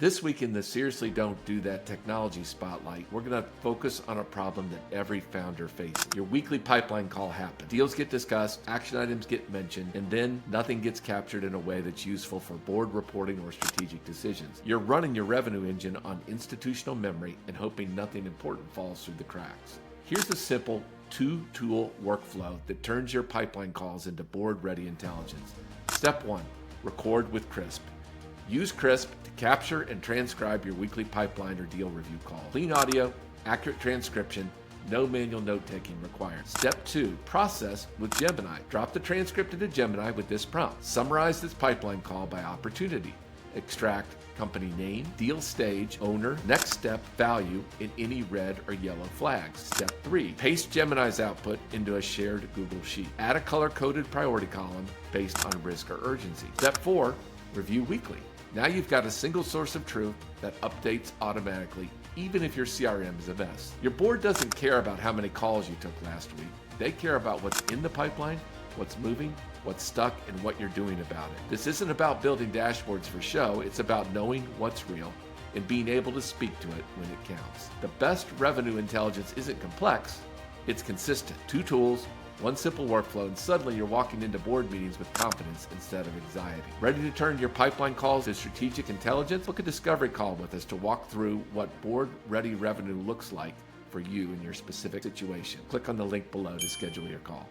This week in the Seriously Don't Do That Technology Spotlight, we're going to focus on a problem that every founder faces. Your weekly pipeline call happens. Deals get discussed, action items get mentioned, and then nothing gets captured in a way that's useful for board reporting or strategic decisions. You're running your revenue engine on institutional memory and hoping nothing important falls through the cracks. Here's a simple two-tool workflow that turns your pipeline calls into board-ready intelligence. Step 1, record with Krisp. Use Krisp to capture and transcribe your weekly pipeline or deal review call. Clean audio, accurate transcription, no manual note-taking required. Step 2, process with Gemini. Drop the transcript into Gemini with this prompt. Summarize this pipeline call by opportunity. Extract company name, deal stage, owner, next step, value in any red or yellow flags. Step 3, paste Gemini's output into a shared Google Sheet. Add a color-coded priority column based on risk or urgency. Step 4, review weekly. Now you've got a single source of truth that updates automatically, even if your CRM is a mess. Your board doesn't care about how many calls you took last week. They care about what's in the pipeline, what's moving, what's stuck, and what you're doing about it. This isn't about building dashboards for show. It's about knowing what's real and being able to speak to it when it counts. The best revenue intelligence isn't complex, it's consistent. 2 tools, 1 simple workflow, and suddenly you're walking into board meetings with confidence instead of anxiety. Ready to turn your pipeline calls to strategic intelligence? Book a discovery call with us to walk through what board-ready revenue looks like for you in your specific situation. Click on the link below to schedule your call.